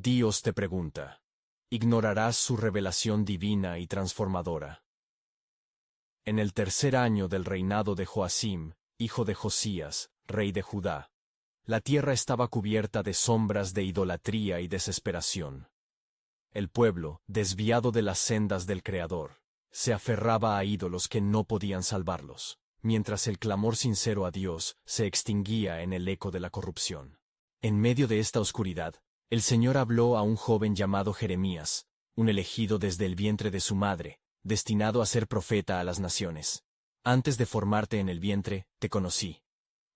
Dios te pregunta. ¿Ignorarás su revelación divina y transformadora? En el tercer año del reinado de Joacim, hijo de Josías, rey de Judá, la tierra estaba cubierta de sombras de idolatría y desesperación. El pueblo, desviado de las sendas del Creador, se aferraba a ídolos que no podían salvarlos, mientras el clamor sincero a Dios se extinguía en el eco de la corrupción. En medio de esta oscuridad, el Señor habló a un joven llamado Jeremías, un elegido desde el vientre de su madre, destinado a ser profeta a las naciones. Antes de formarte en el vientre, te conocí.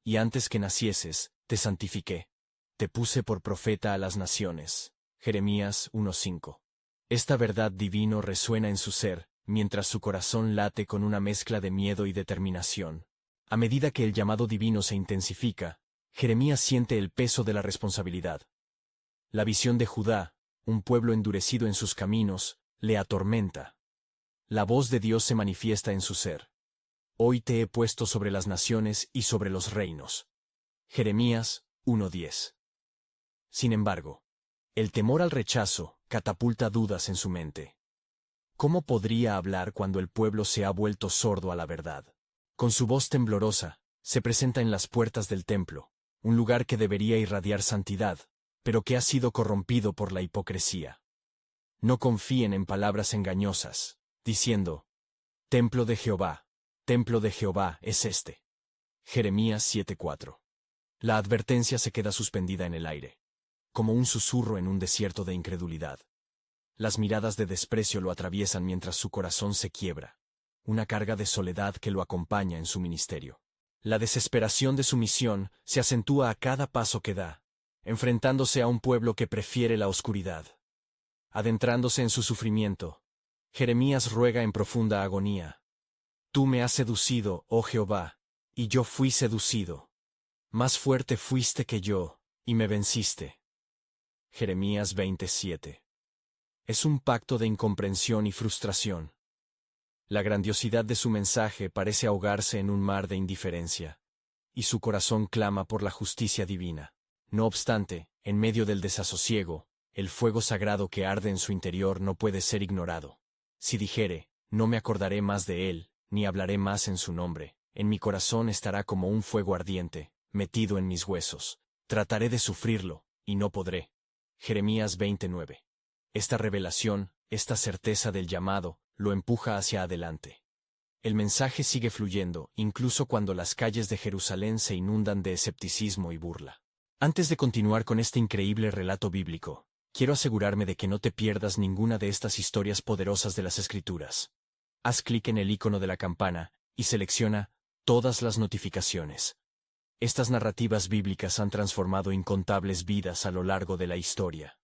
Y antes que nacieses, te santifiqué. Te puse por profeta a las naciones. Jeremías 1:5. Esta verdad divino resuena en su ser, mientras su corazón late con una mezcla de miedo y determinación. A medida que el llamado divino se intensifica, Jeremías siente el peso de la responsabilidad. La visión de Judá, un pueblo endurecido en sus caminos, le atormenta. La voz de Dios se manifiesta en su ser. Hoy te he puesto sobre las naciones y sobre los reinos. Jeremías 1:10. Sin embargo, el temor al rechazo catapulta dudas en su mente. ¿Cómo podría hablar cuando el pueblo se ha vuelto sordo a la verdad? Con su voz temblorosa, se presenta en las puertas del templo, un lugar que debería irradiar santidad, pero que ha sido corrompido por la hipocresía. No confíen en palabras engañosas, diciendo, templo de Jehová es este. Jeremías 7:4. La advertencia se queda suspendida en el aire, como un susurro en un desierto de incredulidad. Las miradas de desprecio lo atraviesan mientras su corazón se quiebra, una carga de soledad que lo acompaña en su ministerio. La desesperación de su misión se acentúa a cada paso que da, enfrentándose a un pueblo que prefiere la oscuridad. Adentrándose en su sufrimiento, Jeremías ruega en profunda agonía. Tú me has seducido, oh Jehová, y yo fui seducido. Más fuerte fuiste que yo, y me venciste. Jeremías 27. Es un pacto de incomprensión y frustración. La grandiosidad de su mensaje parece ahogarse en un mar de indiferencia, y su corazón clama por la justicia divina. No obstante, en medio del desasosiego, el fuego sagrado que arde en su interior no puede ser ignorado. Si dijere, no me acordaré más de él, ni hablaré más en su nombre, en mi corazón estará como un fuego ardiente, metido en mis huesos. Trataré de sufrirlo, y no podré. Jeremías 29. Esta revelación, esta certeza del llamado, lo empuja hacia adelante. El mensaje sigue fluyendo, incluso cuando las calles de Jerusalén se inundan de escepticismo y burla. Antes de continuar con este increíble relato bíblico, quiero asegurarme de que no te pierdas ninguna de estas historias poderosas de las Escrituras. Haz clic en el icono de la campana y selecciona todas las notificaciones. Estas narrativas bíblicas han transformado incontables vidas a lo largo de la historia.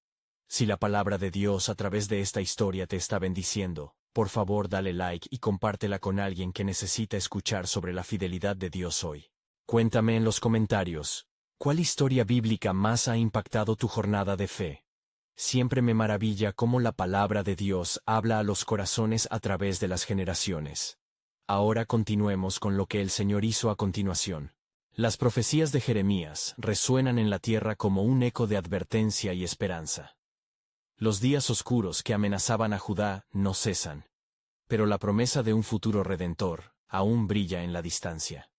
Si la palabra de Dios a través de esta historia te está bendiciendo, por favor dale like y compártela con alguien que necesita escuchar sobre la fidelidad de Dios hoy. Cuéntame en los comentarios, ¿cuál historia bíblica más ha impactado tu jornada de fe? Siempre me maravilla cómo la palabra de Dios habla a los corazones a través de las generaciones. Ahora continuemos con lo que el Señor hizo a continuación. Las profecías de Jeremías resuenan en la tierra como un eco de advertencia y esperanza. Los días oscuros que amenazaban a Judá no cesan, pero la promesa de un futuro redentor aún brilla en la distancia.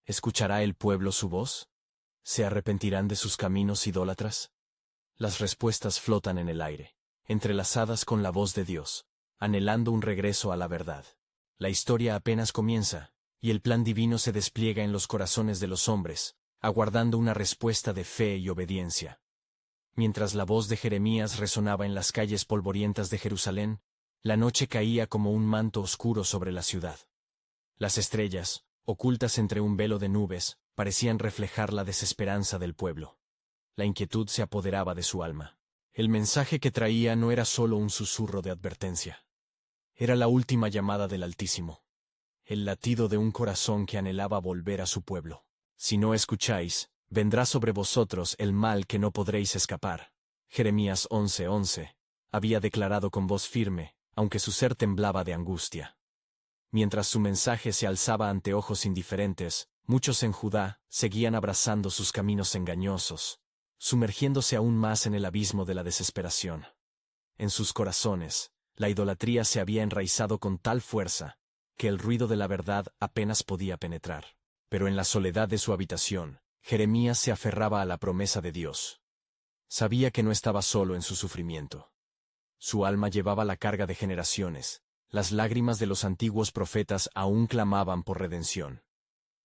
¿Escuchará el pueblo su voz? ¿Se arrepentirán de sus caminos idólatras? Las respuestas flotan en el aire, entrelazadas con la voz de Dios, anhelando un regreso a la verdad. La historia apenas comienza, y el plan divino se despliega en los corazones de los hombres, aguardando una respuesta de fe y obediencia. Mientras la voz de Jeremías resonaba en las calles polvorientas de Jerusalén, la noche caía como un manto oscuro sobre la ciudad. Las estrellas, ocultas entre un velo de nubes, parecían reflejar la desesperanza del pueblo. La inquietud se apoderaba de su alma. El mensaje que traía no era solo un susurro de advertencia. Era la última llamada del Altísimo. El latido de un corazón que anhelaba volver a su pueblo. Si no escucháis, vendrá sobre vosotros el mal que no podréis escapar. Jeremías 11:11. Había declarado con voz firme, aunque su ser temblaba de angustia. Mientras su mensaje se alzaba ante ojos indiferentes, muchos en Judá seguían abrazando sus caminos engañosos. sumergiéndose aún más en el abismo de la desesperación. En sus corazones, la idolatría se había enraizado con tal fuerza, que el ruido de la verdad apenas podía penetrar. Pero en la soledad de su habitación, Jeremías se aferraba a la promesa de Dios. Sabía que no estaba solo en su sufrimiento. Su alma llevaba la carga de generaciones. Las lágrimas de los antiguos profetas aún clamaban por redención.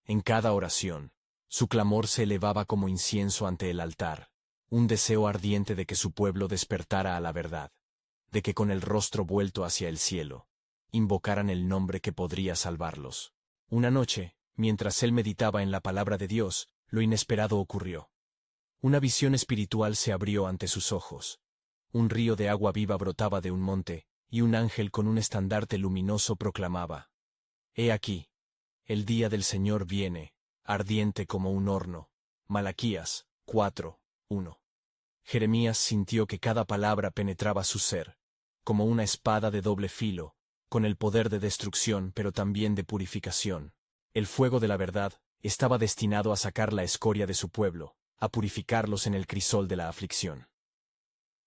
En cada oración, su clamor se elevaba como incienso ante el altar, un deseo ardiente de que su pueblo despertara a la verdad, de que con el rostro vuelto hacia el cielo, invocaran el nombre que podría salvarlos. Una noche, mientras él meditaba en la palabra de Dios, lo inesperado ocurrió. Una visión espiritual se abrió ante sus ojos. Un río de agua viva brotaba de un monte, y un ángel con un estandarte luminoso proclamaba: «He aquí, el día del Señor viene, ardiente como un horno». Malaquías 4:1. Jeremías sintió que cada palabra penetraba su ser, como una espada de doble filo, con el poder de destrucción pero también de purificación. El fuego de la verdad estaba destinado a sacar la escoria de su pueblo, a purificarlos en el crisol de la aflicción.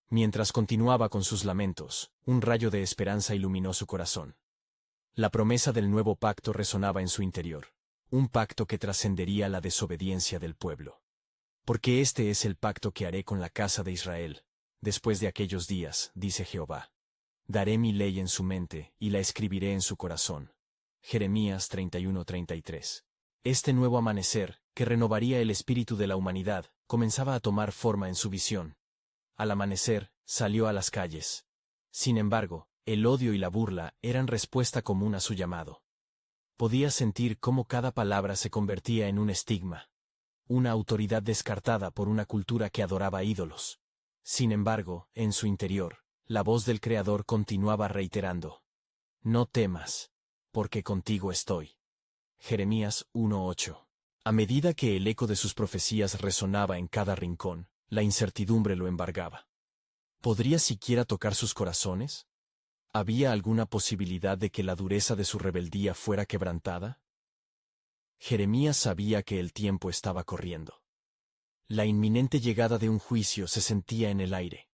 Mientras continuaba con sus lamentos, un rayo de esperanza iluminó su corazón. La promesa del nuevo pacto resonaba en su interior, un pacto que trascendería la desobediencia del pueblo. Porque este es el pacto que haré con la casa de Israel, después de aquellos días, dice Jehová. Daré mi ley en su mente y la escribiré en su corazón. Jeremías 31:33. Este nuevo amanecer, que renovaría el espíritu de la humanidad, comenzaba a tomar forma en su visión. Al amanecer, salió a las calles. Sin embargo, el odio y la burla eran respuesta común a su llamado. Podía sentir cómo cada palabra se convertía en un estigma, una autoridad descartada por una cultura que adoraba ídolos. Sin embargo, en su interior, la voz del Creador continuaba reiterando: «No temas, porque contigo estoy». Jeremías 1:8. A medida que el eco de sus profecías resonaba en cada rincón, la incertidumbre lo embargaba. ¿Podría siquiera tocar sus corazones? ¿Había alguna posibilidad de que la dureza de su rebeldía fuera quebrantada? Jeremías sabía que el tiempo estaba corriendo. La inminente llegada de un juicio se sentía en el aire.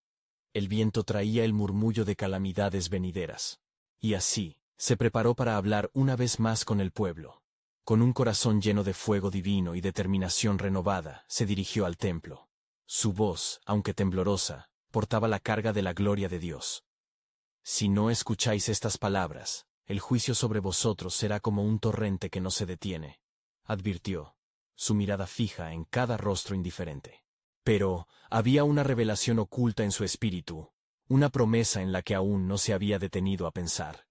El viento traía el murmullo de calamidades venideras. Y así, se preparó para hablar una vez más con el pueblo. Con un corazón lleno de fuego divino y determinación renovada, se dirigió al templo. Su voz, aunque temblorosa, portaba la carga de la gloria de Dios. «Si no escucháis estas palabras, el juicio sobre vosotros será como un torrente que no se detiene», advirtió, su mirada fija en cada rostro indiferente. Pero había una revelación oculta en su espíritu, una promesa en la que aún no se había detenido a pensar.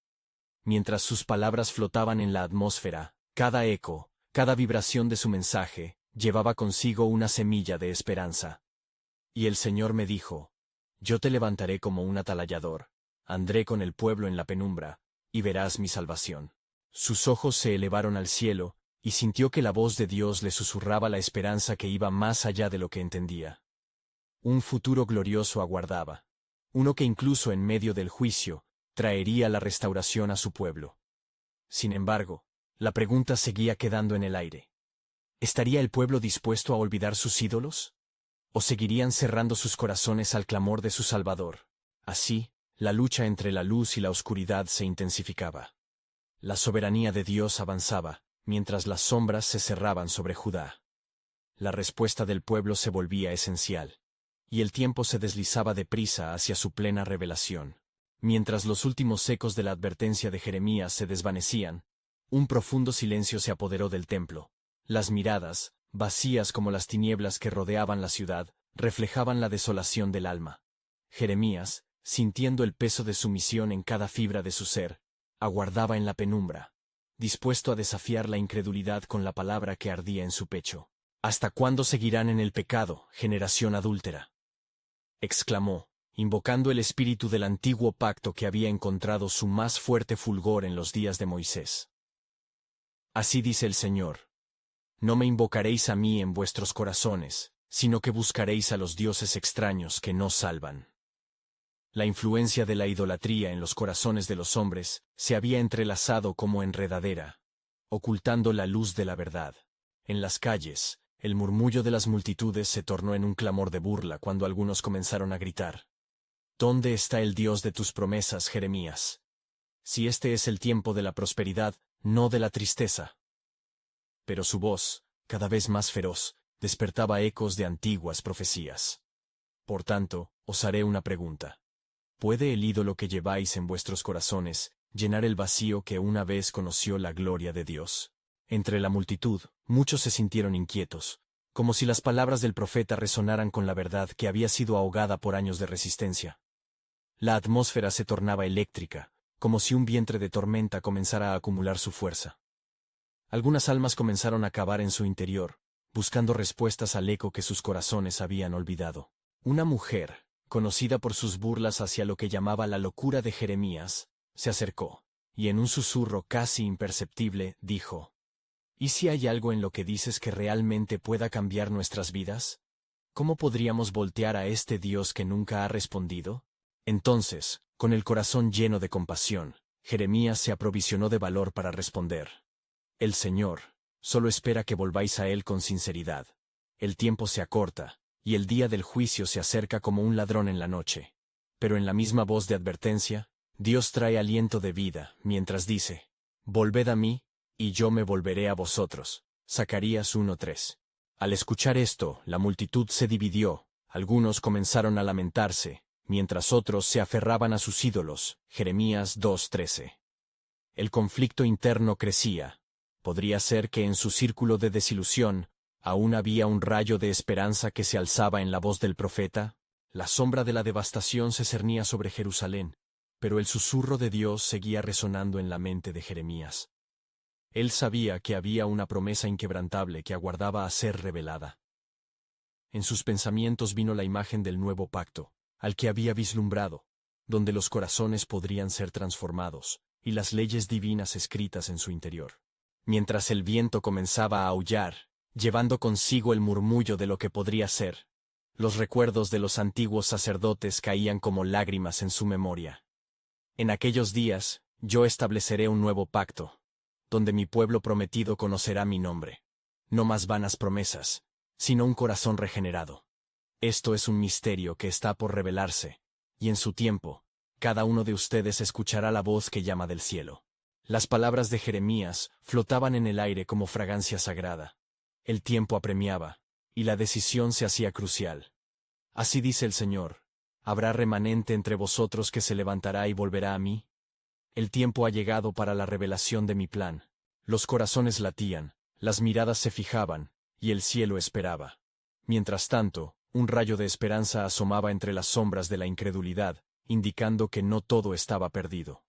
Mientras sus palabras flotaban en la atmósfera, cada eco, cada vibración de su mensaje, llevaba consigo una semilla de esperanza. Y el Señor me dijo: «Yo te levantaré como un atalayador, andré con el pueblo en la penumbra, y verás mi salvación». Sus ojos se elevaron al cielo, y sintió que la voz de Dios le susurraba la esperanza que iba más allá de lo que entendía. Un futuro glorioso aguardaba, uno que incluso en medio del juicio, traería la restauración a su pueblo. Sin embargo, la pregunta seguía quedando en el aire. ¿Estaría el pueblo dispuesto a olvidar sus ídolos? ¿O seguirían cerrando sus corazones al clamor de su Salvador? Así, la lucha entre la luz y la oscuridad se intensificaba. La soberanía de Dios avanzaba, mientras las sombras se cerraban sobre Judá. La respuesta del pueblo se volvía esencial, y el tiempo se deslizaba deprisa hacia su plena revelación. Mientras los últimos ecos de la advertencia de Jeremías se desvanecían, un profundo silencio se apoderó del templo. Las miradas, vacías como las tinieblas que rodeaban la ciudad, reflejaban la desolación del alma. Jeremías, sintiendo el peso de su misión en cada fibra de su ser, aguardaba en la penumbra, dispuesto a desafiar la incredulidad con la palabra que ardía en su pecho. «¿Hasta cuándo seguirán en el pecado, generación adúltera?», exclamó, invocando el espíritu del antiguo pacto que había encontrado su más fuerte fulgor en los días de Moisés. «Así dice el Señor: no me invocaréis a mí en vuestros corazones, sino que buscaréis a los dioses extraños que no salvan». La influencia de la idolatría en los corazones de los hombres se había entrelazado como enredadera, ocultando la luz de la verdad. En las calles, El murmullo de las multitudes se tornó en un clamor de burla cuando algunos comenzaron a gritar: ¿Dónde está el Dios de tus promesas, Jeremías? Si este es el tiempo de la prosperidad, no de la tristeza. Pero su voz, cada vez más feroz, despertaba ecos de antiguas profecías. Por tanto, os haré una pregunta. ¿Puede el ídolo que lleváis en vuestros corazones llenar el vacío que una vez conoció la gloria de Dios? Entre la multitud, muchos se sintieron inquietos, como si las palabras del profeta resonaran con la verdad que había sido ahogada por años de resistencia. La atmósfera se tornaba eléctrica, como si un vientre de tormenta comenzara a acumular su fuerza. Algunas almas comenzaron a cavar en su interior, buscando respuestas al eco que sus corazones habían olvidado. Una mujer, conocida por sus burlas hacia lo que llamaba la locura de Jeremías, se acercó, y en un susurro casi imperceptible, dijo: ¿Y si hay algo en lo que dices que realmente pueda cambiar nuestras vidas? ¿Cómo podríamos voltear a este Dios que nunca ha respondido? Entonces, con el corazón lleno de compasión, Jeremías se aprovisionó de valor para responder: El Señor solo espera que volváis a Él con sinceridad. El tiempo se acorta, y el día del juicio se acerca como un ladrón en la noche. Pero en la misma voz de advertencia, Dios trae aliento de vida, mientras dice: Volved a mí, y yo me volveré a vosotros. Zacarías 1:3. Al escuchar esto, la multitud se dividió, algunos comenzaron a lamentarse, mientras otros se aferraban a sus ídolos. Jeremías 2:13. El conflicto interno crecía. Podría ser que en su círculo de desilusión, aún había un rayo de esperanza que se alzaba en la voz del profeta. La sombra de la devastación se cernía sobre Jerusalén, pero el susurro de Dios seguía resonando en la mente de Jeremías. Él sabía que había una promesa inquebrantable que aguardaba a ser revelada. En sus pensamientos vino la imagen del nuevo pacto, al que había vislumbrado, donde los corazones podrían ser transformados, y las leyes divinas escritas en su interior. Mientras el viento comenzaba a aullar, llevando consigo el murmullo de lo que podría ser, los recuerdos de los antiguos sacerdotes caían como lágrimas en su memoria. En aquellos días, yo estableceré un nuevo pacto, donde mi pueblo prometido conocerá mi nombre. No más vanas promesas, sino un corazón regenerado. Esto es un misterio que está por revelarse, y en su tiempo, cada uno de ustedes escuchará la voz que llama del cielo. Las palabras de Jeremías flotaban en el aire como fragancia sagrada. El tiempo apremiaba, y la decisión se hacía crucial. Así dice el Señor: ¿habrá remanente entre vosotros que se levantará y volverá a mí? El tiempo ha llegado para la revelación de mi plan. Los corazones latían, las miradas se fijaban, y el cielo esperaba. Mientras tanto, un rayo de esperanza asomaba entre las sombras de la incredulidad, indicando que no todo estaba perdido.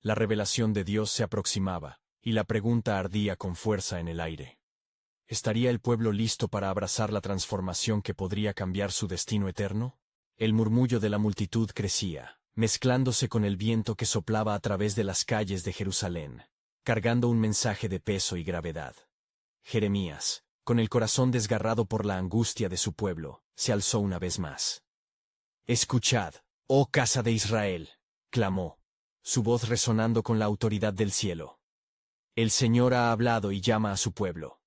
La revelación de Dios se aproximaba, y la pregunta ardía con fuerza en el aire. ¿Estaría el pueblo listo para abrazar la transformación que podría cambiar su destino eterno? El murmullo de la multitud crecía, mezclándose con el viento que soplaba a través de las calles de Jerusalén, cargando un mensaje de peso y gravedad. Jeremías, con el corazón desgarrado por la angustia de su pueblo, se alzó una vez más. «Escuchad, oh casa de Israel», clamó, su voz resonando con la autoridad del cielo. «El Señor ha hablado y llama a su pueblo.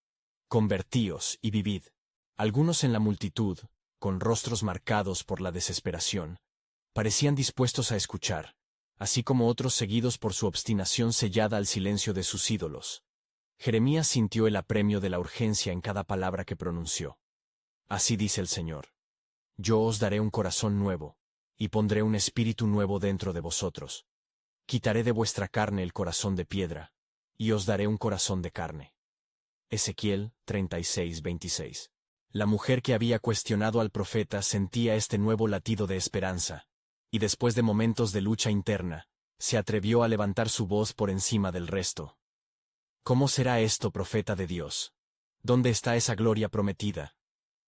Convertíos y vivid». Algunos en la multitud, con rostros marcados por la desesperación, parecían dispuestos a escuchar, así como otros seguidos por su obstinación sellada al silencio de sus ídolos. Jeremías sintió el apremio de la urgencia en cada palabra que pronunció. Así dice el Señor: yo os daré un corazón nuevo, y pondré un espíritu nuevo dentro de vosotros. Quitaré de vuestra carne el corazón de piedra, y os daré un corazón de carne. Ezequiel 36:26. La mujer que había cuestionado al profeta sentía este nuevo latido de esperanza, y después de momentos de lucha interna, se atrevió a levantar su voz por encima del resto. ¿Cómo será esto, profeta de Dios? ¿Dónde está esa gloria prometida?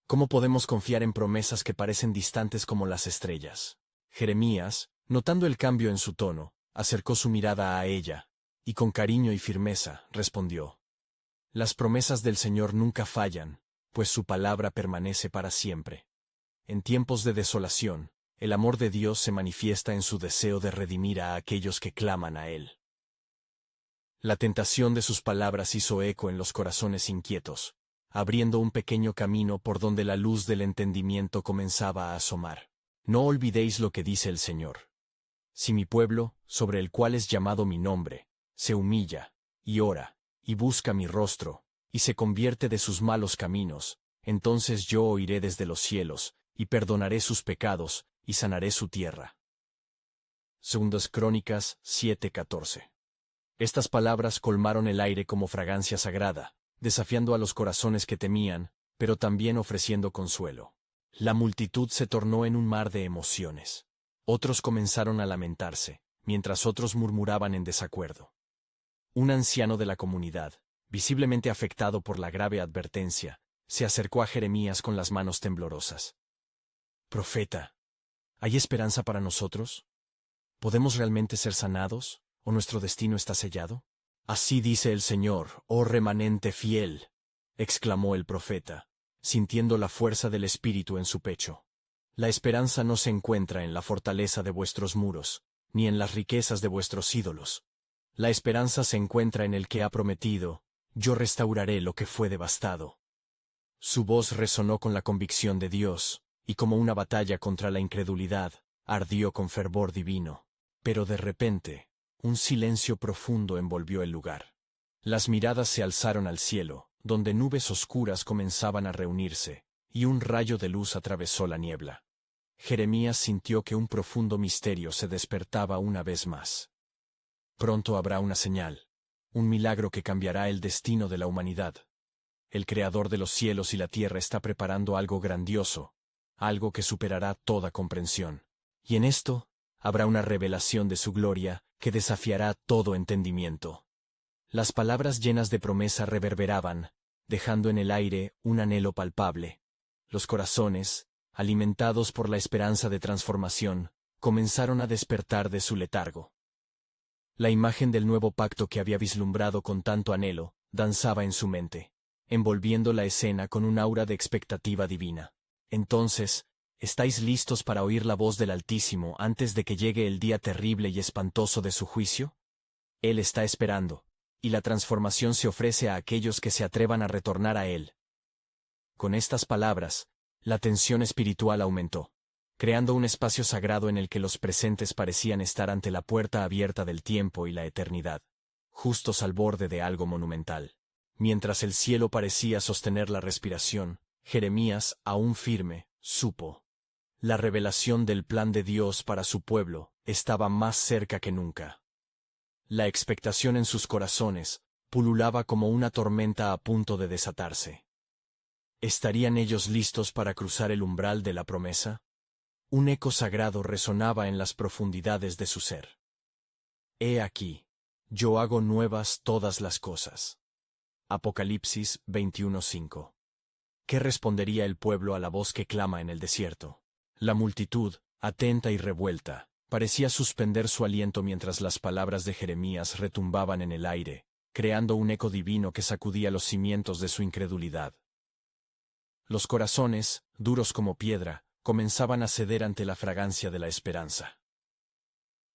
¿Cómo podemos confiar en promesas que parecen distantes como las estrellas? Jeremías, notando el cambio en su tono, acercó su mirada a ella, y con cariño y firmeza respondió: las promesas del Señor nunca fallan, pues su palabra permanece para siempre. En tiempos de desolación, el amor de Dios se manifiesta en su deseo de redimir a aquellos que claman a Él. La tentación de sus palabras hizo eco en los corazones inquietos. abriendo un pequeño camino por donde la luz del entendimiento comenzaba a asomar. No olvidéis lo que dice el Señor. Si mi pueblo, sobre el cual es llamado mi nombre, se humilla, y ora, y busca mi rostro, y se convierte de sus malos caminos, entonces yo oiré desde los cielos, y perdonaré sus pecados, y sanaré su tierra. Segundas Crónicas 7:14. Estas palabras colmaron el aire como fragancia sagrada, desafiando a los corazones que temían, pero también ofreciendo consuelo. La multitud se tornó en un mar de emociones. Otros comenzaron a lamentarse, mientras otros murmuraban en desacuerdo. Un anciano de la comunidad, visiblemente afectado por la grave advertencia, se acercó a Jeremías con las manos temblorosas. «Profeta, ¿hay esperanza para nosotros? ¿Podemos realmente ser sanados, o nuestro destino está sellado?» «Así dice el Señor, oh remanente fiel», exclamó el profeta, sintiendo la fuerza del Espíritu en su pecho. «La esperanza no se encuentra en la fortaleza de vuestros muros, ni en las riquezas de vuestros ídolos. La esperanza se encuentra en el que ha prometido, yo restauraré lo que fue devastado». Su voz resonó con la convicción de Dios, y como una batalla contra la incredulidad, ardió con fervor divino. Pero de repente, un silencio profundo envolvió el lugar. Las miradas se alzaron al cielo, donde nubes oscuras comenzaban a reunirse, y un rayo de luz atravesó la niebla. Jeremías sintió que un profundo misterio se despertaba una vez más. Pronto habrá una señal, un milagro que cambiará el destino de la humanidad. El Creador de los cielos y la tierra está preparando algo grandioso, algo que superará toda comprensión. Y en esto, habrá una revelación de su gloria que desafiará todo entendimiento. Las palabras llenas de promesa reverberaban, dejando en el aire un anhelo palpable. Los corazones, alimentados por la esperanza de transformación, comenzaron a despertar de su letargo. La imagen del nuevo pacto que había vislumbrado con tanto anhelo, danzaba en su mente, envolviendo la escena con un aura de expectativa divina. Entonces, ¿estáis listos para oír la voz del Altísimo antes de que llegue el día terrible y espantoso de su juicio? Él está esperando, y la transformación se ofrece a aquellos que se atrevan a retornar a Él. Con estas palabras, la tensión espiritual aumentó, creando un espacio sagrado en el que los presentes parecían estar ante la puerta abierta del tiempo y la eternidad, justos al borde de algo monumental. Mientras el cielo parecía sostener la respiración, Jeremías, aún firme, supo. La revelación del plan de Dios para su pueblo estaba más cerca que nunca. La expectación en sus corazones pululaba como una tormenta a punto de desatarse. ¿Estarían ellos listos para cruzar el umbral de la promesa? Un eco sagrado resonaba en las profundidades de su ser. He aquí, yo hago nuevas todas las cosas. Apocalipsis 21:5. ¿Qué respondería el pueblo a la voz que clama en el desierto? La multitud, atenta y revuelta, parecía suspender su aliento mientras las palabras de Jeremías retumbaban en el aire, creando un eco divino que sacudía los cimientos de su incredulidad. Los corazones, duros como piedra, comenzaban a ceder ante la fragancia de la esperanza.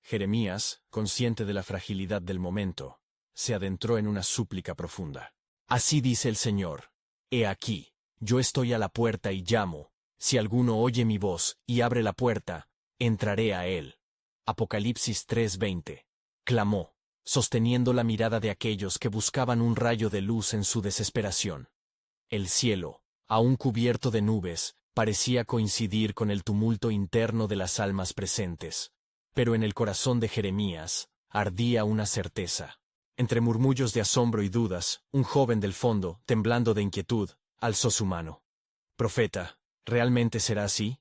Jeremías, consciente de la fragilidad del momento, se adentró en una súplica profunda. Así dice el Señor: He aquí, yo estoy a la puerta y llamo. Si alguno oye mi voz y abre la puerta, entraré a él. Apocalipsis 3:20. Clamó, sosteniendo la mirada de aquellos que buscaban un rayo de luz en su desesperación. El cielo, aún cubierto de nubes, parecía coincidir con el tumulto interno de las almas presentes. Pero en el corazón de Jeremías ardía una certeza. Entre murmullos de asombro y dudas, un joven del fondo, temblando de inquietud, alzó su mano. «Profeta, ¿realmente será así?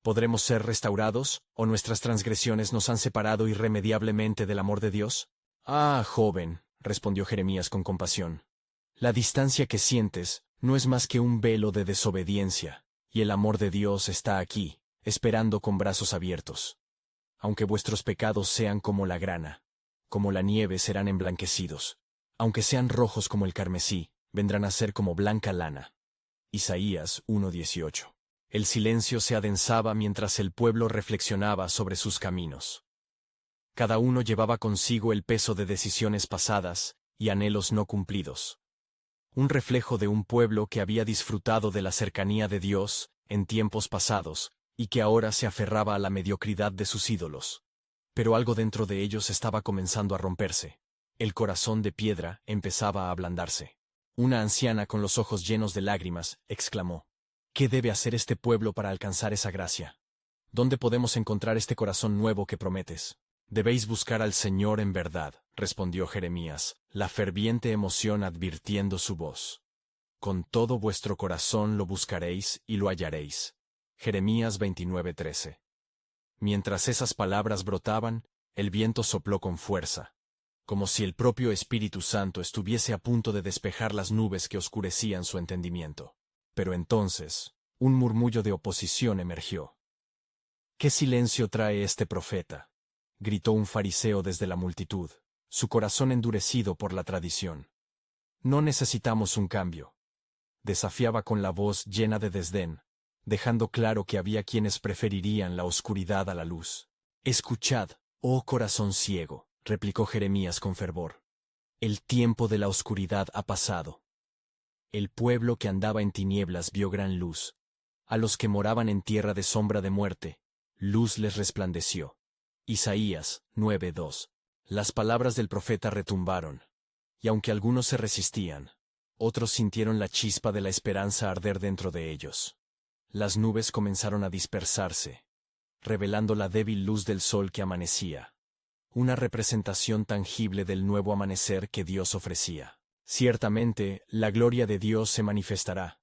¿Podremos ser restaurados, o nuestras transgresiones nos han separado irremediablemente del amor de Dios?» «Ah, joven», respondió Jeremías con compasión, «la distancia que sientes no es más que un velo de desobediencia, y el amor de Dios está aquí, esperando con brazos abiertos. Aunque vuestros pecados sean como la grana, como la nieve serán emblanquecidos. Aunque sean rojos como el carmesí, vendrán a ser como blanca lana». Isaías 1:18. El silencio se adensaba mientras el pueblo reflexionaba sobre sus caminos. Cada uno llevaba consigo el peso de decisiones pasadas y anhelos no cumplidos. un reflejo de un pueblo que había disfrutado de la cercanía de Dios en tiempos pasados, y que ahora se aferraba a la mediocridad de sus ídolos. Pero algo dentro de ellos estaba comenzando a romperse. El corazón de piedra empezaba a ablandarse. Una anciana con los ojos llenos de lágrimas exclamó: ¿Qué debe hacer este pueblo para alcanzar esa gracia? ¿Dónde podemos encontrar este corazón nuevo que prometes? Debéis buscar al Señor en verdad, respondió Jeremías, la ferviente emoción advirtiendo su voz. Con todo vuestro corazón lo buscaréis y lo hallaréis. Jeremías 29:13. Mientras esas palabras brotaban, el viento sopló con fuerza, como si el propio Espíritu Santo estuviese a punto de despejar las nubes que oscurecían su entendimiento. Pero entonces, un murmullo de oposición emergió. ¿Qué silencio trae este profeta?, gritó un fariseo desde la multitud, su corazón endurecido por la tradición. No necesitamos un cambio. Desafiaba con la voz llena de desdén, dejando claro que había quienes preferirían la oscuridad a la luz. Escuchad, oh corazón ciego, replicó Jeremías con fervor. El tiempo de la oscuridad ha pasado. El pueblo que andaba en tinieblas vio gran luz. A los que moraban en tierra de sombra de muerte, luz les resplandeció. Isaías 9:2. Las palabras del profeta retumbaron. Y aunque algunos se resistían, otros sintieron la chispa de la esperanza arder dentro de ellos. Las nubes comenzaron a dispersarse, revelando la débil luz del sol que amanecía. Una representación tangible del nuevo amanecer que Dios ofrecía. Ciertamente, la gloria de Dios se manifestará,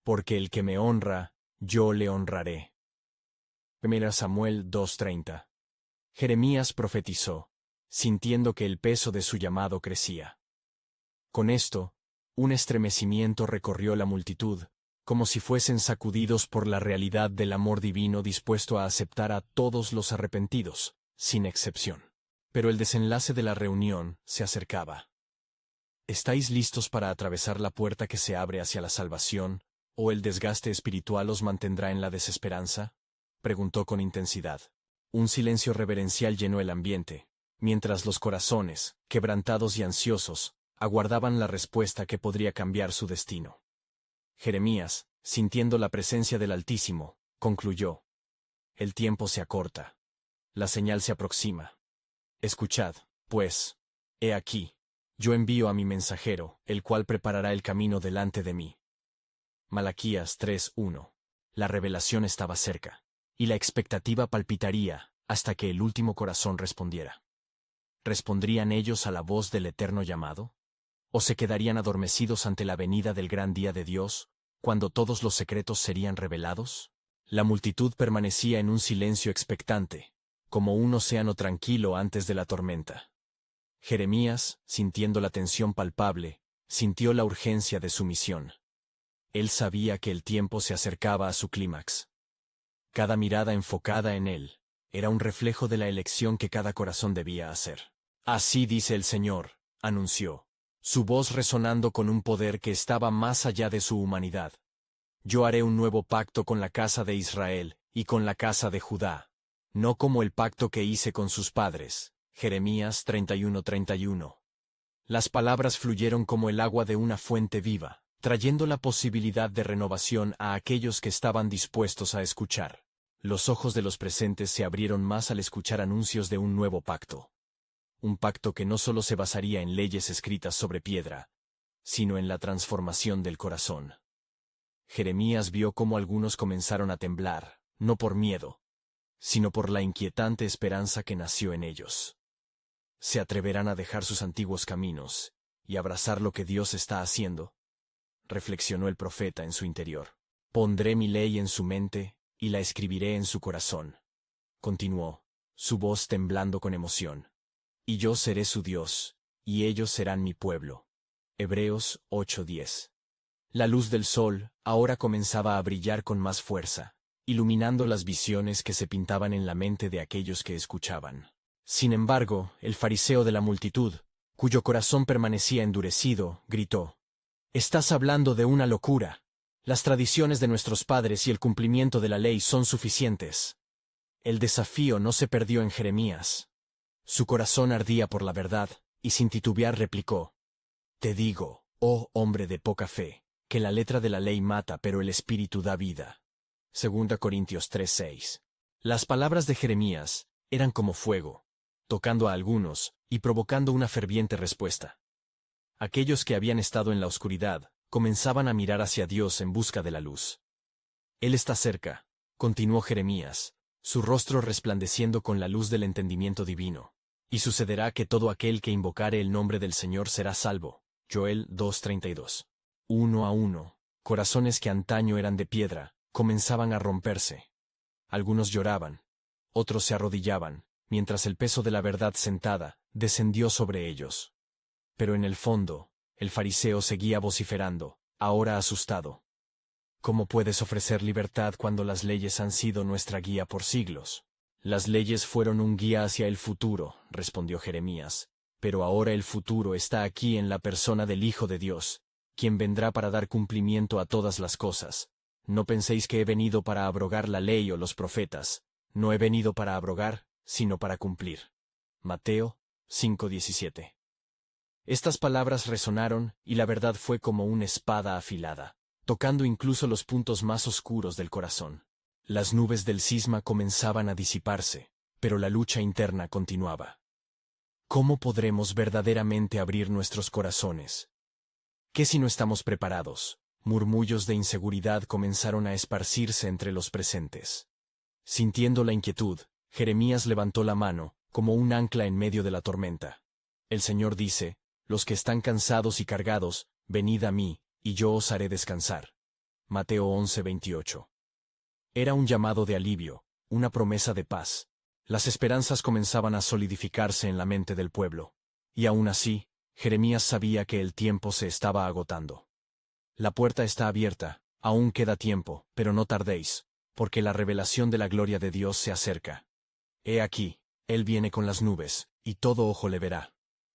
porque el que me honra, yo le honraré. 1 Samuel 2:30. Jeremías profetizó, sintiendo que el peso de su llamado crecía. Con esto, un estremecimiento recorrió la multitud, como si fuesen sacudidos por la realidad del amor divino dispuesto a aceptar a todos los arrepentidos, sin excepción. Pero el desenlace de la reunión se acercaba. ¿Estáis listos para atravesar la puerta que se abre hacia la salvación, o el desgaste espiritual os mantendrá en la desesperanza?, preguntó con intensidad. Un silencio reverencial llenó el ambiente, mientras los corazones, quebrantados y ansiosos, aguardaban la respuesta que podría cambiar su destino. Jeremías, sintiendo la presencia del Altísimo, concluyó: El tiempo se acorta. La señal se aproxima. Escuchad, pues, he aquí, yo envío a mi mensajero, el cual preparará el camino delante de mí. Malaquías 3:1. La revelación estaba cerca, y la expectativa palpitaría hasta que el último corazón respondiera. ¿Respondrían ellos a la voz del eterno llamado? ¿O se quedarían adormecidos ante la venida del gran día de Dios, cuando todos los secretos serían revelados? La multitud permanecía en un silencio expectante, como un océano tranquilo antes de la tormenta. Jeremías, sintiendo la tensión palpable, sintió la urgencia de su misión. Él sabía que el tiempo se acercaba a su clímax. Cada mirada enfocada en él era un reflejo de la elección que cada corazón debía hacer. Así dice el Señor, anunció, su voz resonando con un poder que estaba más allá de su humanidad. Yo haré un nuevo pacto con la casa de Israel y con la casa de Judá, no como el pacto que hice con sus padres. Jeremías 31:31. Las palabras fluyeron como el agua de una fuente viva, trayendo la posibilidad de renovación a aquellos que estaban dispuestos a escuchar. Los ojos de los presentes se abrieron más al escuchar anuncios de un nuevo pacto. Un pacto que no solo se basaría en leyes escritas sobre piedra, sino en la transformación del corazón. Jeremías vio cómo algunos comenzaron a temblar, no por miedo, sino por la inquietante esperanza que nació en ellos. ¿Se atreverán a dejar sus antiguos caminos y abrazar lo que Dios está haciendo?, reflexionó el profeta en su interior. Pondré mi ley en su mente y la escribiré en su corazón, continuó, su voz temblando con emoción. Y yo seré su Dios, y ellos serán mi pueblo. Hebreos 8:10. La luz del sol ahora comenzaba a brillar con más fuerza, iluminando las visiones que se pintaban en la mente de aquellos que escuchaban. Sin embargo, el fariseo de la multitud, cuyo corazón permanecía endurecido, gritó: «Estás hablando de una locura. Las tradiciones de nuestros padres y el cumplimiento de la ley son suficientes». El desafío no se perdió en Jeremías. Su corazón ardía por la verdad, y sin titubear replicó: «Te digo, Oh hombre de poca fe, que la letra de la ley mata pero el espíritu da vida. 2 Corintios 3:6. Las palabras de Jeremías eran como fuego, tocando a algunos y provocando una ferviente respuesta. Aquellos que habían estado en la oscuridad comenzaban a mirar hacia Dios en busca de la luz. Él está cerca, continuó Jeremías, su rostro resplandeciendo con la luz del entendimiento divino. Y sucederá que todo aquel que invocare el nombre del Señor será salvo. Joel 2:32. Uno a uno, corazones que antaño eran de piedra, comenzaban a romperse. Algunos lloraban, otros se arrodillaban, mientras el peso de la verdad sentada descendió sobre ellos. Pero en el fondo, el fariseo seguía vociferando, ahora asustado. ¿Cómo puedes ofrecer libertad cuando las leyes han sido nuestra guía por siglos? Las leyes fueron un guía hacia el futuro, respondió Jeremías, pero ahora el futuro está aquí en la persona del Hijo de Dios, quien vendrá para dar cumplimiento a todas las cosas. No penséis que he venido para abrogar la ley o los profetas, no he venido para abrogar, sino para cumplir. Mateo 5:17. Estas palabras resonaron y la verdad fue como una espada afilada, tocando incluso los puntos más oscuros del corazón. Las nubes del cisma comenzaban a disiparse, pero la lucha interna continuaba. ¿Cómo podremos verdaderamente abrir nuestros corazones? ¿Qué si no estamos preparados? Murmullos de inseguridad comenzaron a esparcirse entre los presentes. Sintiendo la inquietud, Jeremías levantó la mano, como un ancla en medio de la tormenta. El Señor dice: los que están cansados y cargados, venid a mí, y yo os haré descansar. Mateo 11:28. Era un llamado de alivio, una promesa de paz. Las esperanzas comenzaban a solidificarse en la mente del pueblo. Y aún así, Jeremías sabía que el tiempo se estaba agotando. La puerta está abierta, aún queda tiempo, pero no tardéis, porque la revelación de la gloria de Dios se acerca. He aquí, Él viene con las nubes, y todo ojo le verá.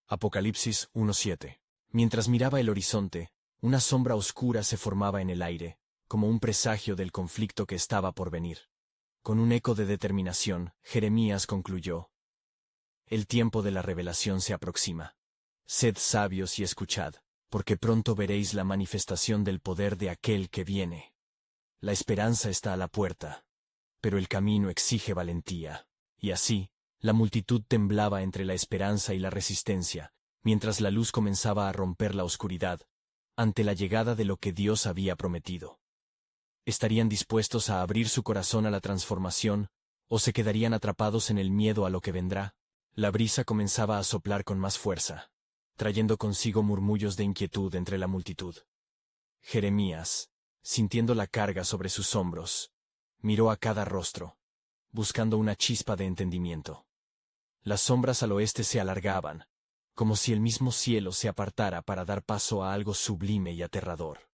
Apocalipsis 1:7. Mientras miraba el horizonte, una sombra oscura se formaba en el aire, como un presagio del conflicto que estaba por venir. Con un eco de determinación, Jeremías concluyó: el tiempo de la revelación se aproxima. Sed sabios y escuchad, porque pronto veréis la manifestación del poder de aquel que viene. La esperanza está a la puerta, pero el camino exige valentía. Y así, la multitud temblaba entre la esperanza y la resistencia, mientras la luz comenzaba a romper la oscuridad, ante la llegada de lo que Dios había prometido. ¿Estarían dispuestos a abrir su corazón a la transformación, o se quedarían atrapados en el miedo a lo que vendrá? La brisa comenzaba a soplar con más fuerza, trayendo consigo murmullos de inquietud entre la multitud. Jeremías, sintiendo la carga sobre sus hombros, miró a cada rostro, buscando una chispa de entendimiento. Las sombras al oeste se alargaban, como si el mismo cielo se apartara para dar paso a algo sublime y aterrador.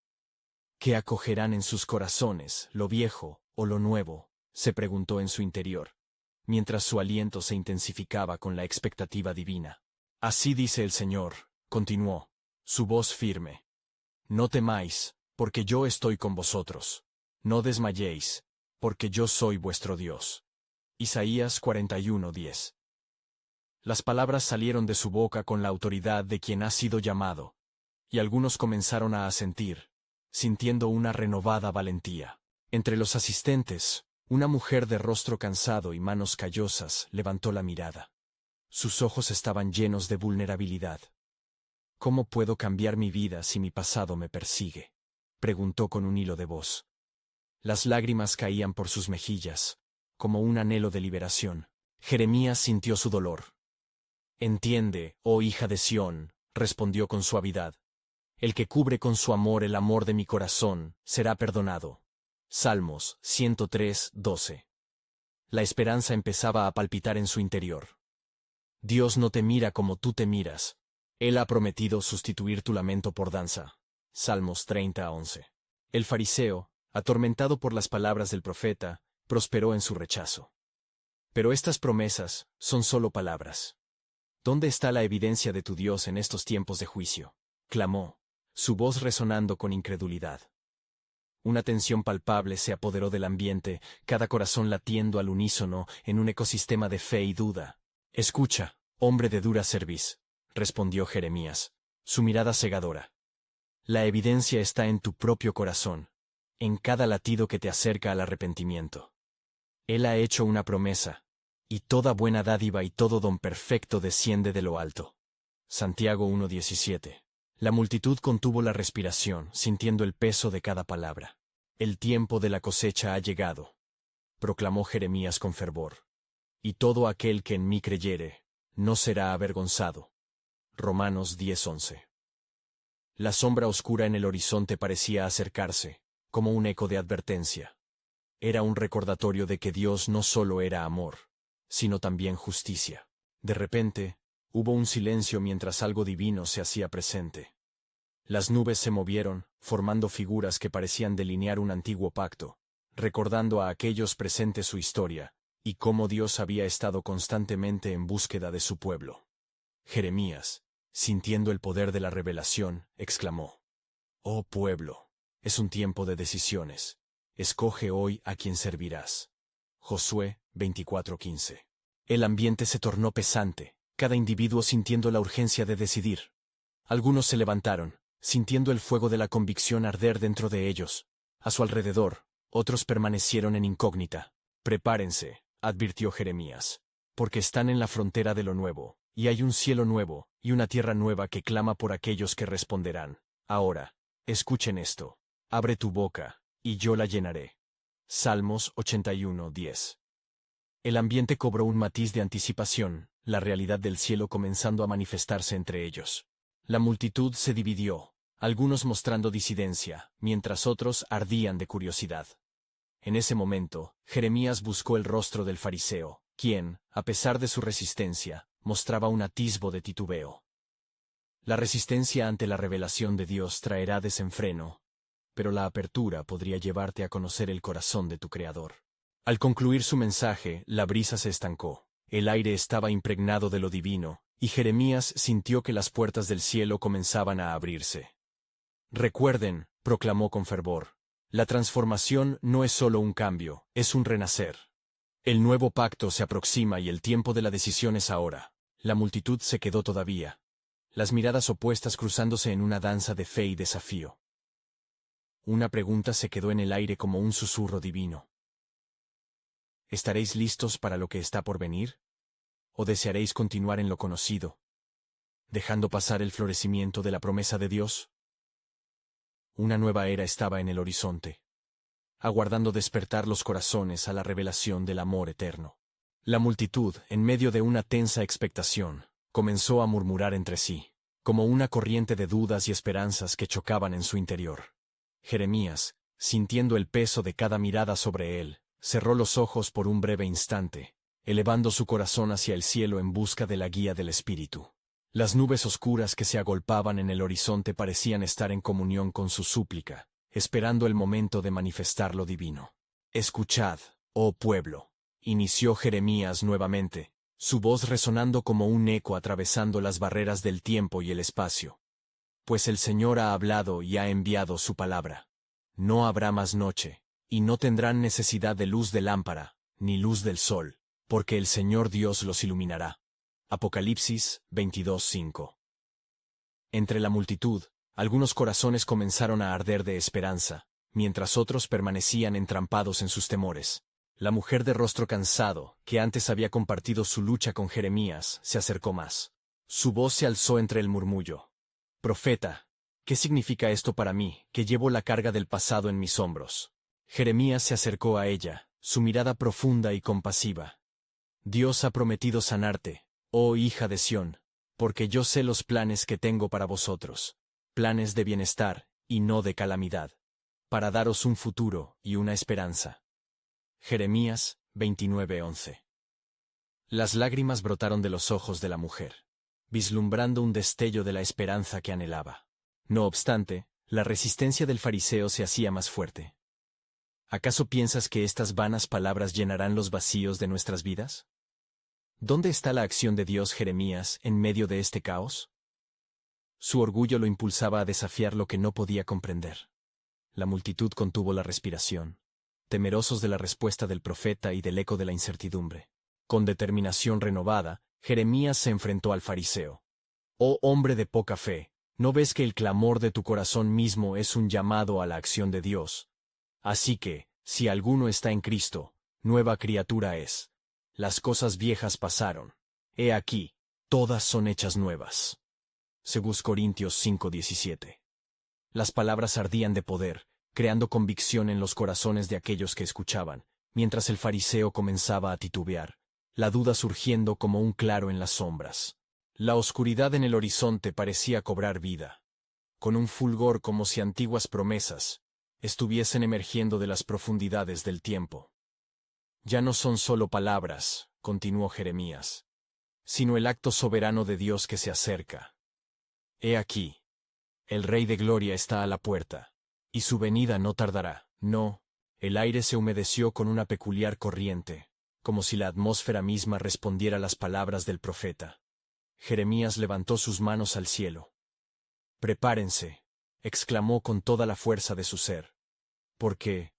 ¿Qué acogerán en sus corazones, lo viejo o lo nuevo?, se preguntó en su interior, mientras su aliento se intensificaba con la expectativa divina. Así dice el Señor, continuó, su voz firme. No temáis, porque yo estoy con vosotros. No desmayéis, porque yo soy vuestro Dios. Isaías 41:10. Las palabras salieron de su boca con la autoridad de quien ha sido llamado, y algunos comenzaron a asentir, sintiendo una renovada valentía. Entre los asistentes, una mujer de rostro cansado y manos callosas levantó la mirada. Sus ojos estaban llenos de vulnerabilidad. ¿Cómo puedo cambiar mi vida si mi pasado me persigue?, preguntó con un hilo de voz. Las lágrimas caían por sus mejillas, como un anhelo de liberación. Jeremías sintió su dolor. Entiende, oh hija de Sión, respondió con suavidad. El que cubre con su amor el amor de mi corazón, será perdonado. Salmos 103:12. La esperanza empezaba a palpitar en su interior. Dios no te mira como tú te miras. Él ha prometido sustituir tu lamento por danza. Salmos 30:11. El fariseo, atormentado por las palabras del profeta, prosperó en su rechazo. Pero estas promesas son solo palabras. ¿Dónde está la evidencia de tu Dios en estos tiempos de juicio?, clamó, su voz resonando con incredulidad. Una tensión palpable se apoderó del ambiente, cada corazón latiendo al unísono en un ecosistema de fe y duda. Escucha, hombre de dura cerviz, respondió Jeremías, su mirada cegadora. La evidencia está en tu propio corazón, en cada latido que te acerca al arrepentimiento. Él ha hecho una promesa, y toda buena dádiva y todo don perfecto desciende de lo alto. Santiago 1:17. La multitud contuvo la respiración, sintiendo el peso de cada palabra. El tiempo de la cosecha ha llegado, proclamó Jeremías con fervor. Y todo aquel que en mí creyere, no será avergonzado. Romanos 10:11. La sombra oscura en el horizonte parecía acercarse, como un eco de advertencia. Era un recordatorio de que Dios no solo era amor, sino también justicia. De repente, hubo un silencio mientras algo divino se hacía presente. Las nubes se movieron, formando figuras que parecían delinear un antiguo pacto, recordando a aquellos presentes su historia, y cómo Dios había estado constantemente en búsqueda de su pueblo. Jeremías, sintiendo el poder de la revelación, exclamó: «Oh pueblo, es un tiempo de decisiones. Escoge hoy a quien servirás». Josué 24:15. El ambiente se tornó pesante, cada individuo sintiendo la urgencia de decidir. Algunos se levantaron, sintiendo el fuego de la convicción arder dentro de ellos. A su alrededor, otros permanecieron en incógnita. «Prepárense», advirtió Jeremías, «porque están en la frontera de lo nuevo, y hay un cielo nuevo, y una tierra nueva que clama por aquellos que responderán. Ahora, escuchen esto. Abre tu boca, y yo la llenaré». Salmos 81:10. El ambiente cobró un matiz de anticipación, la realidad del cielo comenzando a manifestarse entre ellos. La multitud se dividió, algunos mostrando disidencia, mientras otros ardían de curiosidad. En ese momento, Jeremías buscó el rostro del fariseo, quien, a pesar de su resistencia, mostraba un atisbo de titubeo. La resistencia ante la revelación de Dios traerá desenfreno, pero la apertura podría llevarte a conocer el corazón de tu Creador. Al concluir su mensaje, la brisa se estancó, el aire estaba impregnado de lo divino, y Jeremías sintió que las puertas del cielo comenzaban a abrirse. «Recuerden», proclamó con fervor, «la transformación no es solo un cambio, es un renacer. El nuevo pacto se aproxima y el tiempo de la decisión es ahora». La multitud se quedó todavía, las miradas opuestas cruzándose en una danza de fe y desafío. Una pregunta se quedó en el aire como un susurro divino. ¿Estaréis listos para lo que está por venir? ¿O desearéis continuar en lo conocido, dejando pasar el florecimiento de la promesa de Dios? Una nueva era estaba en el horizonte, aguardando despertar los corazones a la revelación del amor eterno. La multitud, en medio de una tensa expectación, comenzó a murmurar entre sí, como una corriente de dudas y esperanzas que chocaban en su interior. Jeremías, sintiendo el peso de cada mirada sobre él, cerró los ojos por un breve instante, elevando su corazón hacia el cielo en busca de la guía del Espíritu. Las nubes oscuras que se agolpaban en el horizonte parecían estar en comunión con su súplica, esperando el momento de manifestar lo divino. «Escuchad, oh pueblo», inició Jeremías nuevamente, su voz resonando como un eco atravesando las barreras del tiempo y el espacio. «Pues el Señor ha hablado y ha enviado su palabra. No habrá más noche, y no tendrán necesidad de luz de lámpara, ni luz del sol, porque el Señor Dios los iluminará». Apocalipsis 22:5. Entre la multitud, algunos corazones comenzaron a arder de esperanza, mientras otros permanecían entrampados en sus temores. La mujer de rostro cansado, que antes había compartido su lucha con Jeremías, se acercó más. Su voz se alzó entre el murmullo. «Profeta, ¿qué significa esto para mí, que llevo la carga del pasado en mis hombros?» Jeremías se acercó a ella, su mirada profunda y compasiva. «Dios ha prometido sanarte, oh hija de Sión, porque yo sé los planes que tengo para vosotros, planes de bienestar y no de calamidad, para daros un futuro y una esperanza». Jeremías 29:11. Las lágrimas brotaron de los ojos de la mujer, vislumbrando un destello de la esperanza que anhelaba. No obstante, la resistencia del fariseo se hacía más fuerte. ¿Acaso piensas que estas vanas palabras llenarán los vacíos de nuestras vidas? ¿Dónde está la acción de Dios, Jeremías, en medio de este caos? Su orgullo lo impulsaba a desafiar lo que no podía comprender. La multitud contuvo la respiración, temerosos de la respuesta del profeta y del eco de la incertidumbre. Con determinación renovada, Jeremías se enfrentó al fariseo. «Oh hombre de poca fe, ¿No ves que el clamor de tu corazón mismo es un llamado a la acción de Dios? Así que, si alguno está en Cristo, nueva criatura es. Las cosas viejas pasaron. He aquí, todas son hechas nuevas. 2 Corintios 5:17. Las palabras ardían de poder, creando convicción en los corazones de aquellos que escuchaban, mientras el fariseo comenzaba a titubear, la duda surgiendo como un claro en las sombras. La oscuridad en el horizonte parecía cobrar vida, con un fulgor como si antiguas promesas estuviesen emergiendo de las profundidades del tiempo. Ya no son solo palabras, continuó Jeremías, sino el acto soberano de Dios que se acerca. He aquí, el Rey de Gloria está a la puerta, y su venida no tardará. No, el aire se humedeció con una peculiar corriente, como si la atmósfera misma respondiera a las palabras del profeta. Jeremías levantó sus manos al cielo. «Prepárense», exclamó con toda la fuerza de su ser, «porque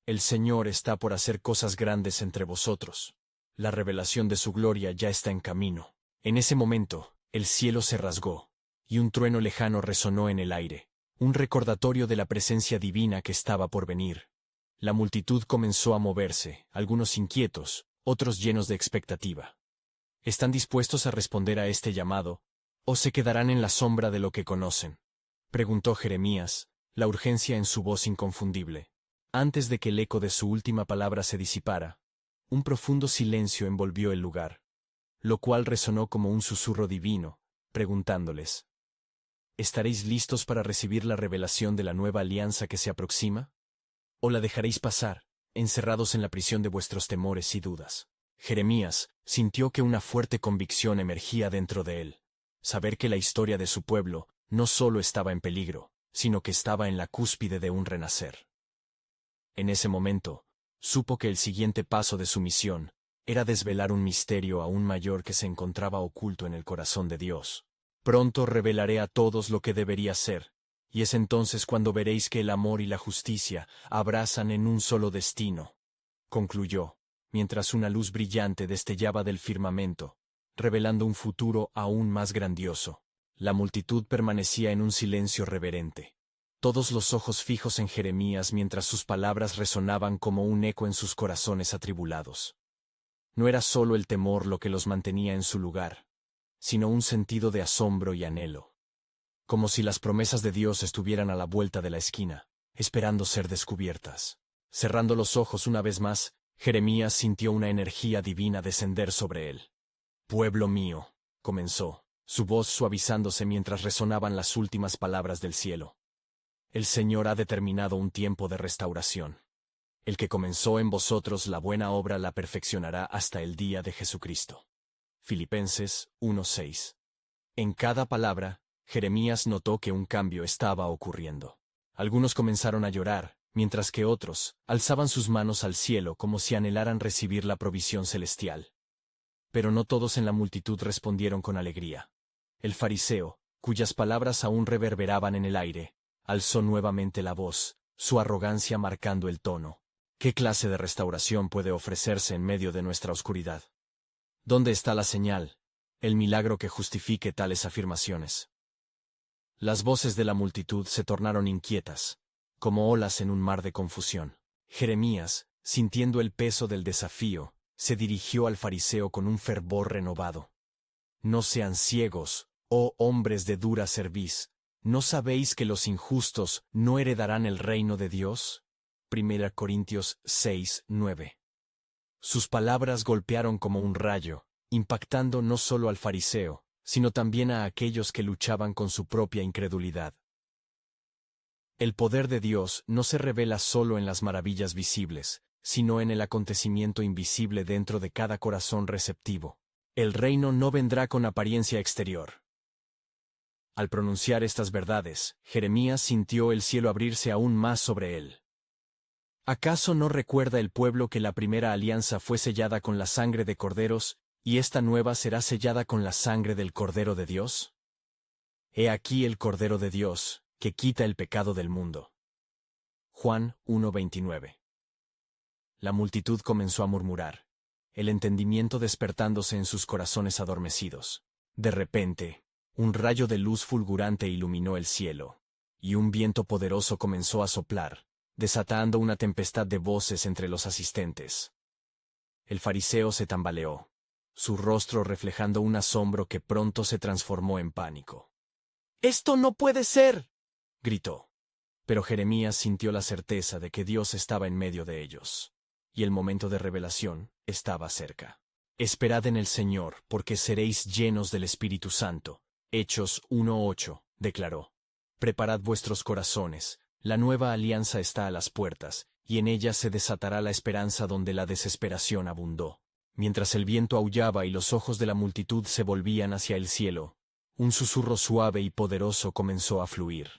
el Señor está por hacer cosas grandes entre vosotros. La revelación de su gloria ya está en camino». En ese momento, el cielo se rasgó, y un trueno lejano resonó en el aire, un recordatorio de la presencia divina que estaba por venir. La multitud comenzó a moverse, algunos inquietos, otros llenos de expectativa. ¿Están dispuestos a responder a este llamado, o se quedarán en la sombra de lo que conocen?, preguntó Jeremías, la urgencia en su voz inconfundible. Antes de que el eco de su última palabra se disipara, un profundo silencio envolvió el lugar, lo cual resonó como un susurro divino, preguntándoles: ¿estaréis listos para recibir la revelación de la nueva alianza que se aproxima? ¿O la dejaréis pasar, encerrados en la prisión de vuestros temores y dudas? Jeremías sintió que una fuerte convicción emergía dentro de él, saber que la historia de su pueblo no solo estaba en peligro, sino que estaba en la cúspide de un renacer. En ese momento, supo que el siguiente paso de su misión era desvelar un misterio aún mayor que se encontraba oculto en el corazón de Dios. Pronto revelaré a todos lo que debería ser, y es entonces cuando veréis que el amor y la justicia abrazan en un solo destino, concluyó, mientras una luz brillante destellaba del firmamento, revelando un futuro aún más grandioso. La multitud permanecía en un silencio reverente, todos los ojos fijos en Jeremías mientras sus palabras resonaban como un eco en sus corazones atribulados. No era solo el temor lo que los mantenía en su lugar, sino un sentido de asombro y anhelo, como si las promesas de Dios estuvieran a la vuelta de la esquina, esperando ser descubiertas. Cerrando los ojos una vez más, Jeremías sintió una energía divina descender sobre él. «Pueblo mío», comenzó, su voz suavizándose mientras resonaban las últimas palabras del cielo. «El Señor ha determinado un tiempo de restauración. El que comenzó en vosotros la buena obra la perfeccionará hasta el día de Jesucristo». Filipenses 1:6. En cada palabra, Jeremías notó que un cambio estaba ocurriendo. Algunos comenzaron a llorar, mientras que otros alzaban sus manos al cielo como si anhelaran recibir la provisión celestial. Pero no todos en la multitud respondieron con alegría. El fariseo, cuyas palabras aún reverberaban en el aire, alzó nuevamente la voz, su arrogancia marcando el tono. ¿Qué clase de restauración puede ofrecerse en medio de nuestra oscuridad? ¿Dónde está la señal, el milagro que justifique tales afirmaciones? Las voces de la multitud se tornaron inquietas, como olas en un mar de confusión. Jeremías, sintiendo el peso del desafío, se dirigió al fariseo con un fervor renovado. «No sean ciegos, oh hombres de dura cerviz, ¿no sabéis que los injustos no heredarán el reino de Dios?» 1 Corintios 6:9. Sus palabras golpearon como un rayo, impactando no solo al fariseo, sino también a aquellos que luchaban con su propia incredulidad. El poder de Dios no se revela solo en las maravillas visibles, sino en el acontecimiento invisible dentro de cada corazón receptivo. El reino no vendrá con apariencia exterior. Al pronunciar estas verdades, Jeremías sintió el cielo abrirse aún más sobre él. ¿Acaso no recuerda el pueblo que la primera alianza fue sellada con la sangre de corderos, y esta nueva será sellada con la sangre del Cordero de Dios? He aquí el Cordero de Dios, que quita el pecado del mundo. Juan 1:29. La multitud comenzó a murmurar, el entendimiento despertándose en sus corazones adormecidos. De repente, Un rayo de luz fulgurante iluminó el cielo, y un viento poderoso comenzó a soplar, desatando una tempestad de voces entre los asistentes. El fariseo se tambaleó, su rostro reflejando un asombro que pronto se transformó en pánico. «¡Esto no puede ser!», gritó. Pero Jeremías sintió la certeza de que Dios estaba en medio de ellos, y el momento de revelación estaba cerca. «Esperad en el Señor, porque seréis llenos del Espíritu Santo». Hechos 1:8, declaró. «Preparad vuestros corazones, la nueva alianza está a las puertas, y en ella se desatará la esperanza donde la desesperación abundó». Mientras el viento aullaba y los ojos de la multitud se volvían hacia el cielo, un susurro suave y poderoso comenzó a fluir,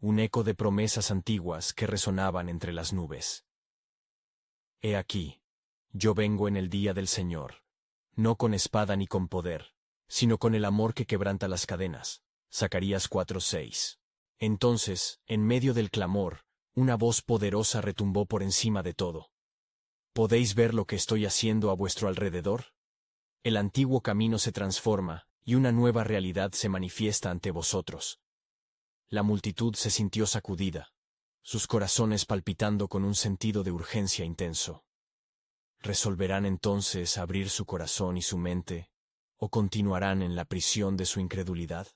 un eco de promesas antiguas que resonaban entre las nubes. «He aquí, yo vengo en el día del Señor, no con espada ni con poder, sino con el amor que quebranta las cadenas». Zacarías 4:6. Entonces, en medio del clamor, una voz poderosa retumbó por encima de todo. «¿Podéis ver lo que estoy haciendo a vuestro alrededor? El antiguo camino se transforma, y una nueva realidad se manifiesta ante vosotros». La multitud se sintió sacudida, sus corazones palpitando con un sentido de urgencia intenso. ¿Resolverán entonces abrir su corazón y su mente, o continuarán en la prisión de su incredulidad?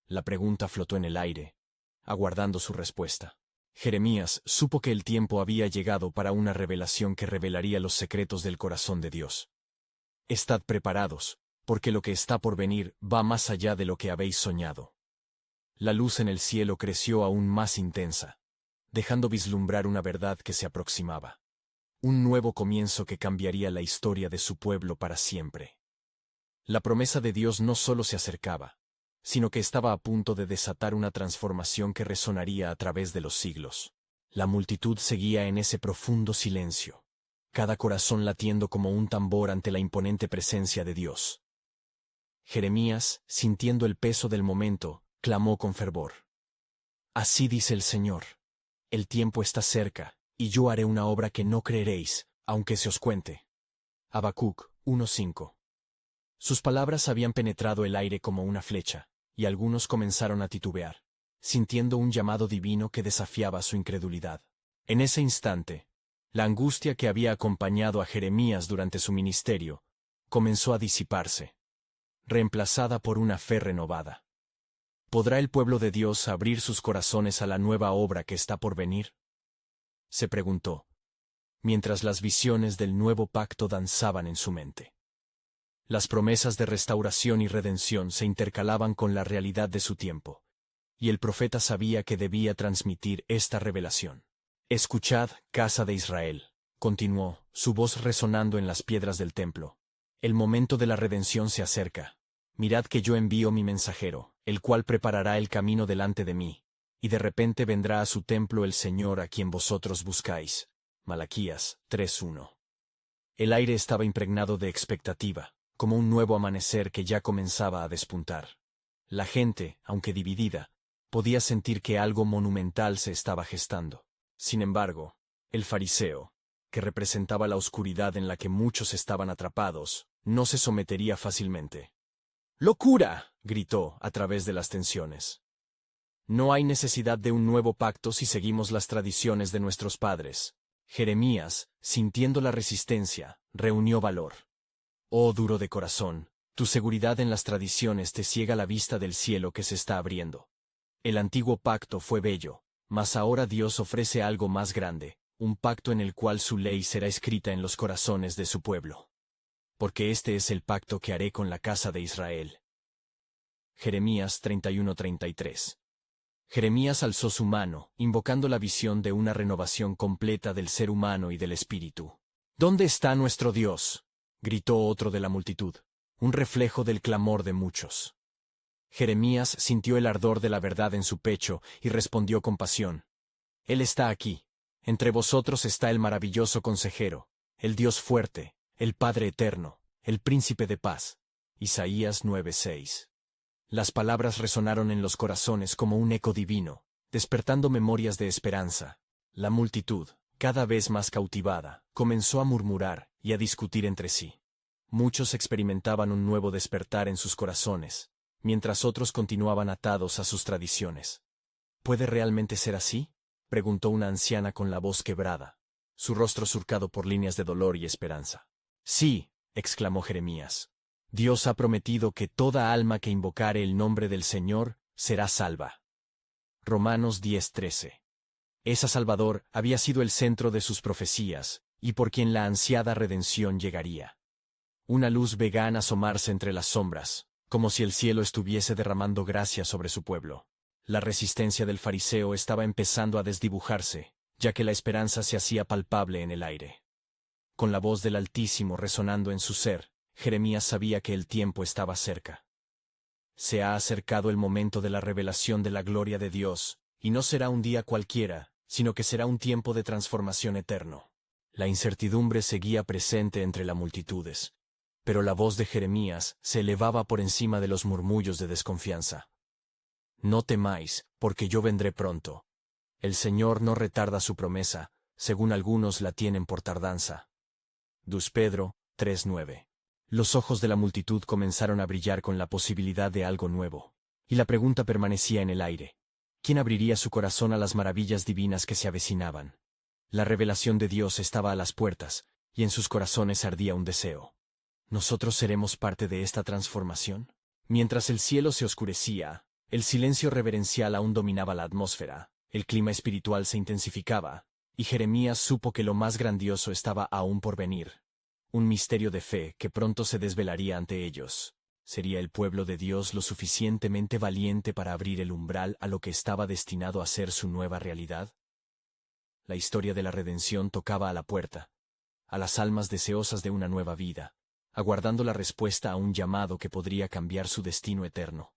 La pregunta flotó en el aire, aguardando su respuesta. Jeremías supo que el tiempo había llegado para una revelación que revelaría los secretos del corazón de Dios. «Estad preparados, porque lo que está por venir va más allá de lo que habéis soñado». La luz en el cielo creció aún más intensa, dejando vislumbrar una verdad que se aproximaba. Un nuevo comienzo que cambiaría la historia de su pueblo para siempre. La promesa de Dios no solo se acercaba, sino que estaba a punto de desatar una transformación que resonaría a través de los siglos. La multitud seguía en ese profundo silencio, cada corazón latiendo como un tambor ante la imponente presencia de Dios. Jeremías, sintiendo el peso del momento, clamó con fervor. «Así dice el Señor, el tiempo está cerca, y yo haré una obra que no creeréis, aunque se os cuente». Habacuc 1:5. Sus palabras habían penetrado el aire como una flecha, y algunos comenzaron a titubear, sintiendo un llamado divino que desafiaba su incredulidad. En ese instante, la angustia que había acompañado a Jeremías durante su ministerio comenzó a disiparse, reemplazada por una fe renovada. ¿Podrá el pueblo de Dios abrir sus corazones a la nueva obra que está por venir?, se preguntó, mientras las visiones del nuevo pacto danzaban en su mente. Las promesas de restauración y redención se intercalaban con la realidad de su tiempo, y el profeta sabía que debía transmitir esta revelación. «Escuchad, casa de Israel», continuó, su voz resonando en las piedras del templo. «El momento de la redención se acerca. Mirad que yo envío mi mensajero, el cual preparará el camino delante de mí, y de repente vendrá a su templo el Señor a quien vosotros buscáis». Malaquías 3:1. El aire estaba impregnado de expectativa, como un nuevo amanecer que ya comenzaba a despuntar. La gente, aunque dividida, podía sentir que algo monumental se estaba gestando. Sin embargo, el fariseo, que representaba la oscuridad en la que muchos estaban atrapados, no se sometería fácilmente. «¡Locura!», gritó a través de las tensiones. «No hay necesidad de un nuevo pacto si seguimos las tradiciones de nuestros padres». Jeremías, sintiendo la resistencia, reunió valor. «Oh duro de corazón, tu seguridad en las tradiciones te ciega la vista del cielo que se está abriendo. El antiguo pacto fue bello, mas ahora Dios ofrece algo más grande, un pacto en el cual su ley será escrita en los corazones de su pueblo. Porque este es el pacto que haré con la casa de Israel». Jeremías 31:33. Jeremías alzó su mano, invocando la visión de una renovación completa del ser humano y del espíritu. «¿Dónde está nuestro Dios?», gritó otro de la multitud, un reflejo del clamor de muchos. Jeremías sintió el ardor de la verdad en su pecho y respondió con pasión. «Él está aquí. Entre vosotros está el maravilloso consejero, el Dios fuerte, el Padre eterno, el Príncipe de paz». Isaías 9:6. Las palabras resonaron en los corazones como un eco divino, despertando memorias de esperanza. La multitud, cada vez más cautivada, comenzó a murmurar y a discutir entre sí. Muchos experimentaban un nuevo despertar en sus corazones, mientras otros continuaban atados a sus tradiciones. ¿Puede realmente ser así?, preguntó una anciana con la voz quebrada, su rostro surcado por líneas de dolor y esperanza. Sí, exclamó Jeremías. Dios ha prometido que toda alma que invocare el nombre del Señor será salva. Romanos 10:13. Esa Salvador había sido el centro de sus profecías, y por quien la ansiada redención llegaría. Una luz vegana asomarse entre las sombras, como si el cielo estuviese derramando gracia sobre su pueblo. La resistencia del fariseo estaba empezando a desdibujarse, ya que la esperanza se hacía palpable en el aire. Con la voz del Altísimo resonando en su ser, Jeremías sabía que el tiempo estaba cerca. Se ha acercado el momento de la revelación de la gloria de Dios, y no será un día cualquiera, sino que será un tiempo de transformación eterno. La incertidumbre seguía presente entre las multitudes, pero la voz de Jeremías se elevaba por encima de los murmullos de desconfianza. No temáis, porque yo vendré pronto. El Señor no retarda su promesa, según algunos la tienen por tardanza. 2 Pedro 3:9. Los ojos de la multitud comenzaron a brillar con la posibilidad de algo nuevo, y la pregunta permanecía en el aire. ¿Quién abriría su corazón a las maravillas divinas que se avecinaban? La revelación de Dios estaba a las puertas, y en sus corazones ardía un deseo. ¿Nosotros seremos parte de esta transformación? Mientras el cielo se oscurecía, el silencio reverencial aún dominaba la atmósfera, el clima espiritual se intensificaba, y Jeremías supo que lo más grandioso estaba aún por venir. Un misterio de fe que pronto se desvelaría ante ellos. ¿Sería el pueblo de Dios lo suficientemente valiente para abrir el umbral a lo que estaba destinado a ser su nueva realidad? La historia de la redención tocaba a la puerta, a las almas deseosas de una nueva vida, aguardando la respuesta a un llamado que podría cambiar su destino eterno.